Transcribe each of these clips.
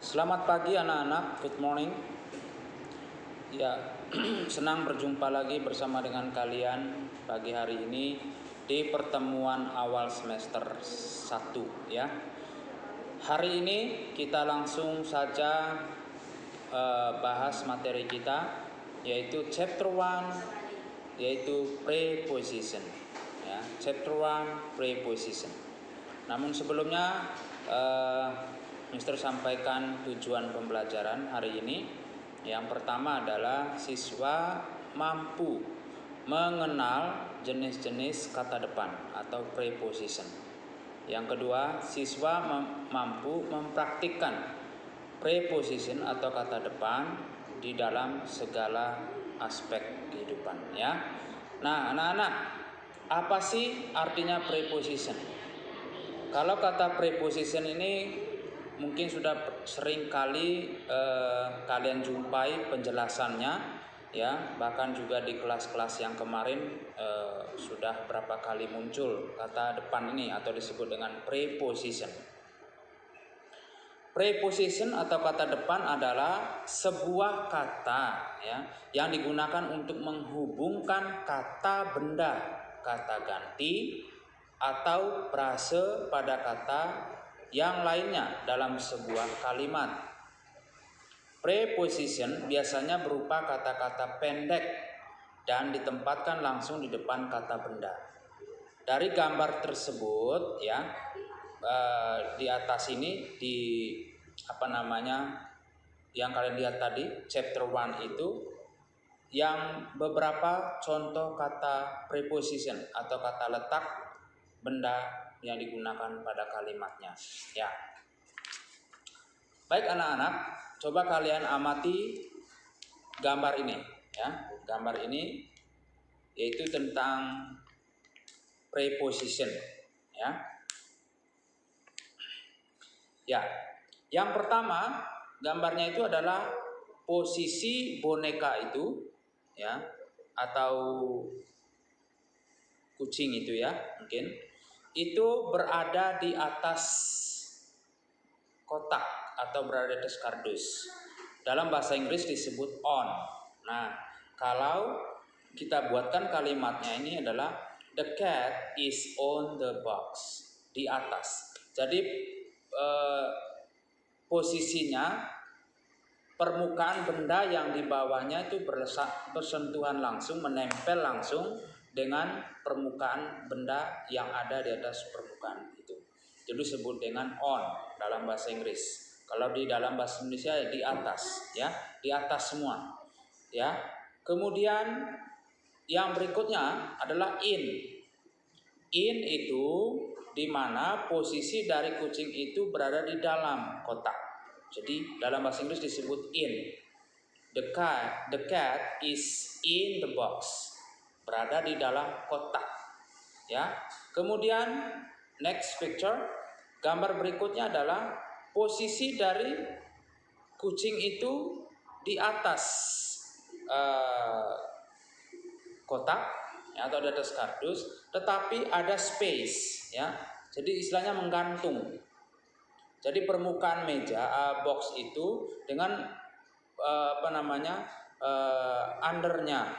Selamat pagi anak-anak, good morning. Ya, senang berjumpa lagi bersama dengan kalian pagi hari ini di pertemuan awal semester 1 ya. Hari ini kita langsung saja bahas materi kita, yaitu chapter 1, yaitu preposition ya. Chapter 1 preposition. Namun sebelumnya Mister sampaikan tujuan pembelajaran hari ini. Yang pertama adalah siswa mampu mengenal jenis-jenis kata depan atau preposition. Yang kedua, siswa mampu mempraktikkan preposition atau kata depan di dalam segala aspek kehidupan ya. Nah, anak-anak, apa sih artinya preposition? Kalau kata preposition ini mungkin sudah sering kali kalian jumpai penjelasannya ya, bahkan juga di kelas-kelas yang kemarin sudah berapa kali muncul kata depan ini atau disebut dengan preposition. Preposition atau kata depan adalah sebuah kata ya yang digunakan untuk menghubungkan kata benda, kata ganti atau frase pada kata yang lainnya dalam sebuah kalimat. Preposition biasanya berupa kata-kata pendek dan ditempatkan langsung di depan kata benda. Dari gambar tersebut ya, di atas ini yang kalian lihat tadi chapter 1 itu yang beberapa contoh kata preposition atau kata letak benda yang digunakan pada kalimatnya ya. Baik anak-anak, coba kalian amati gambar ini ya. Gambar ini yaitu tentang preposition ya. Ya, yang pertama gambarnya itu adalah posisi boneka itu ya, atau kucing itu ya mungkin. Itu berada di atas kotak atau berada di atas kardus. Dalam bahasa Inggris disebut on. Nah, kalau kita buatkan kalimatnya ini adalah the cat is on the box, di atas. Jadi posisinya permukaan benda yang di bawahnya itu bersentuhan langsung, menempel langsung dengan permukaan benda yang ada di atas permukaan itu. Itu disebut dengan on dalam bahasa Inggris. Kalau di dalam bahasa Indonesia di atas ya, di atas semua. Ya. Kemudian yang berikutnya adalah in. In itu di mana posisi dari kucing itu berada di dalam kotak. Jadi dalam bahasa Inggris disebut in. The cat is in the box. Berada di dalam kotak. Ya. Kemudian next picture, gambar berikutnya adalah posisi dari kucing itu di atas kotak ya, atau di atas kardus, tetapi ada space ya. Jadi istilahnya menggantung. Jadi permukaan meja box itu dengan undernya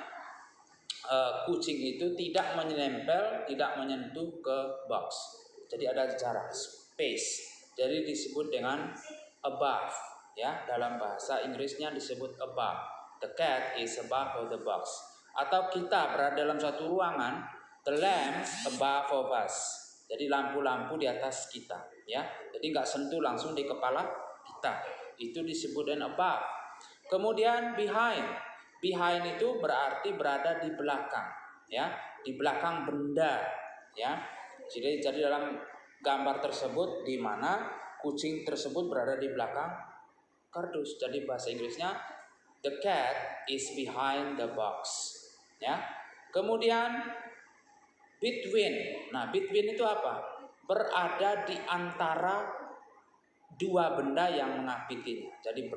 kucing itu tidak menempel, tidak menyentuh ke box. Jadi ada jarak, space. Jadi disebut dengan above ya, dalam bahasa Inggrisnya disebut above. The cat is above the box. Atau kita berada dalam satu ruangan, the lamps above of us. Jadi lampu-lampu di atas kita ya. Jadi nggak sentuh langsung di kepala kita. Itu disebut dengan above. Kemudian behind. Behind itu berarti berada di belakang ya, di belakang benda ya. Jadi dalam gambar tersebut di mana kucing tersebut berada di belakang kardus. Jadi bahasa Inggrisnya the cat is behind the box ya. Kemudian between. Nah, between itu apa? Berada di antara dua benda yang mengapitinya. Jadi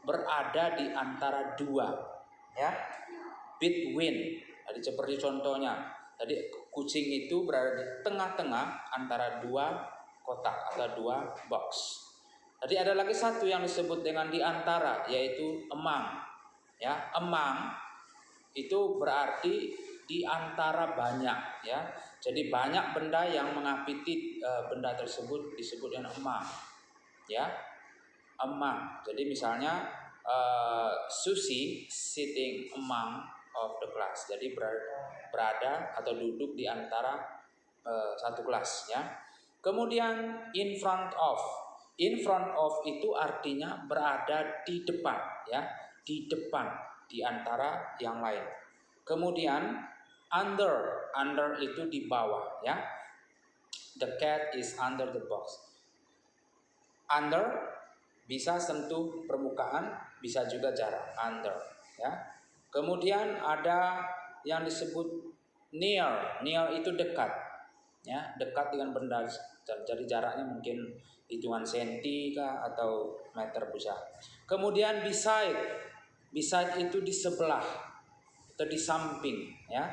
berada di antara dua ya. Between. Jadi seperti contohnya, tadi kucing itu berada di tengah-tengah antara dua kotak atau dua box. Jadi ada lagi satu yang disebut dengan di antara, yaitu among. Ya, among itu berarti di antara banyak, ya. Jadi banyak benda yang mengapiti benda tersebut disebut dengan among, ya. Among. Jadi misalnya Susi sitting among of the class. Jadi berada atau duduk di antara satu kelas, ya. Kemudian in front of. In front of itu artinya berada di depan, ya, di depan, di antara yang lain. Kemudian under itu di bawah, ya. The cat is under the box. Under bisa sentuh permukaan, bisa juga jarak, under, ya. Kemudian ada yang disebut near. Near itu dekat, ya, dekat dengan benda. Jadi jaraknya mungkin hitungan senti kah atau meter bisa. Kemudian beside. Beside itu di sebelah atau di samping, ya.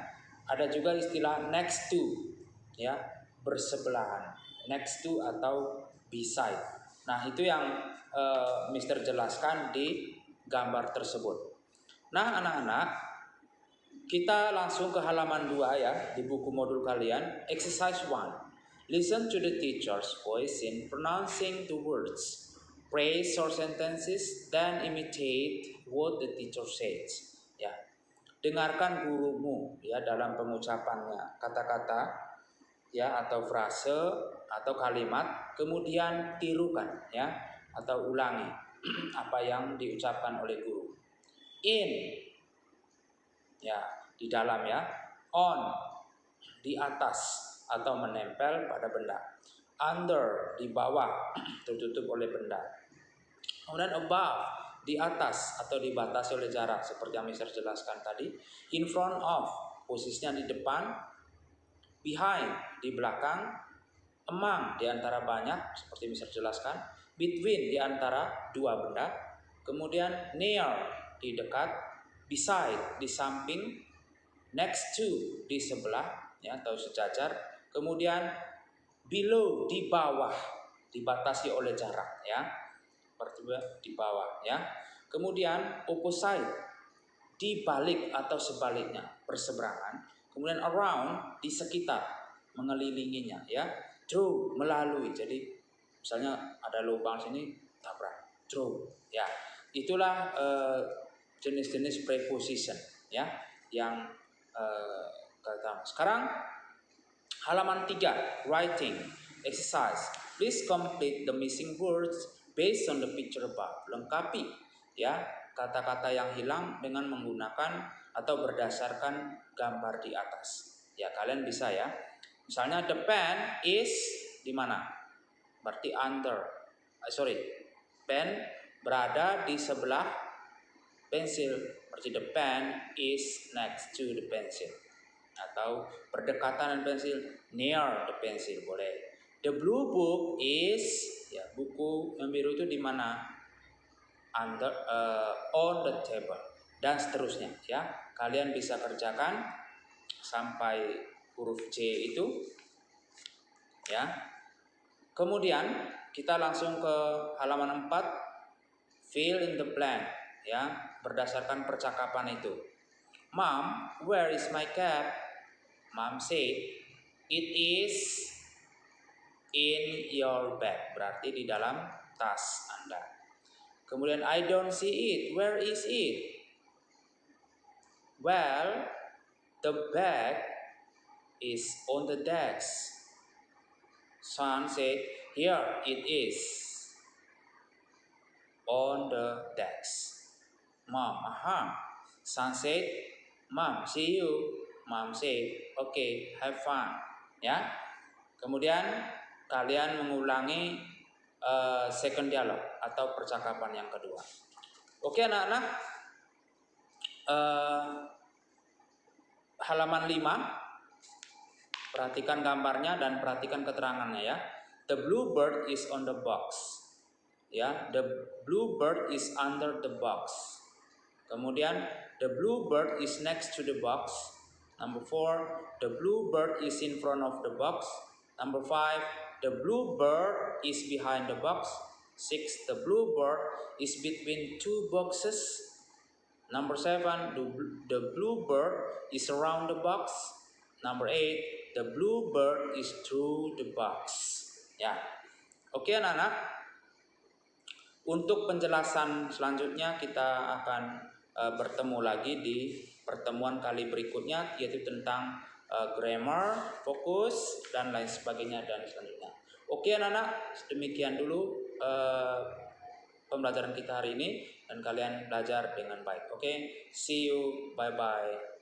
Ada juga istilah next to, ya, bersebelahan. Next to atau beside. Nah, itu yang Mister jelaskan di gambar tersebut. Nah, anak-anak, kita langsung ke halaman 2, ya, di buku modul kalian. Exercise 1. Listen to the teacher's voice in pronouncing the words. Praise short sentences, then imitate what the teacher says. Ya, dengarkan gurumu, ya, dalam pengucapannya kata-kata, ya, atau frase atau kalimat, kemudian tirukan, ya, atau ulangi apa yang diucapkan oleh guru. In, ya, di dalam, ya. On, di atas atau menempel pada benda. Under, di bawah, tertutup oleh benda. Kemudian above, di atas atau dibatasi oleh jarak seperti yang Mister jelaskan tadi. In front of, posisinya di depan. Behind, di belakang. Among, di antara banyak seperti Mister jelaskan. Between, di antara dua benda. Kemudian near, di dekat. Beside, di samping. Next to, di sebelah, ya, atau sejajar. Kemudian below, di bawah, dibatasi oleh jarak, ya, seperti di bawah, ya. Kemudian opposite, di balik atau sebaliknya, berseberangan. Kemudian around, di sekitar, mengelilinginya, ya. Through, melalui. Jadi misalnya ada lubang sini, tabrak, through, ya. Itulah jenis-jenis preposition, ya, yang sekarang halaman 3, writing exercise. Please complete the missing words based on the picture above. Lengkapi, ya, kata-kata yang hilang dengan menggunakan atau berdasarkan gambar di atas. Ya, kalian bisa, ya. Misalnya the pen is di mana? Berarti under. Pen berada di sebelah pensil. Berarti the pen is next to the pencil. Atau berdekatan dengan pensil, near the pencil, boleh. The blue book is, ya, buku yang biru itu di mana? Under, on the table, dan seterusnya, ya. Kalian bisa kerjakan sampai huruf C itu, ya. Kemudian kita langsung ke halaman 4, fill in the blank, ya, berdasarkan percakapan itu. Mom, where is my cap? Mom said, it is in your bag. Berarti di dalam tas Anda. Kemudian I don't see it. Where is it? Well, the bag is on the desk. Son said, here it is on the desk. Mom, Son said, Mom, see you. Mom said, okay, have fun. Ya. Kemudian kalian mengulangi second dialog atau percakapan yang kedua. Oke, anak-anak. Halaman 5. Perhatikan gambarnya dan perhatikan keterangannya, ya. The blue bird is on the box. Ya, the blue bird is under the box. Kemudian the blue bird is next to the box. Number 4, the blue bird is in front of the box. Number 5, the blue bird is behind the box. 6. The blue bird is between two boxes. Number 7. The blue bird is around the box. Number 8. The blue bird is through the box. Ya. Oke anak-anak. Untuk penjelasan selanjutnya kita akan bertemu lagi di pertemuan kali berikutnya, yaitu tentang grammar, fokus, dan lain sebagainya dan selanjutnya. Oke anak-anak, demikian dulu pembelajaran kita hari ini, dan kalian belajar dengan baik. Oke, see you, bye-bye.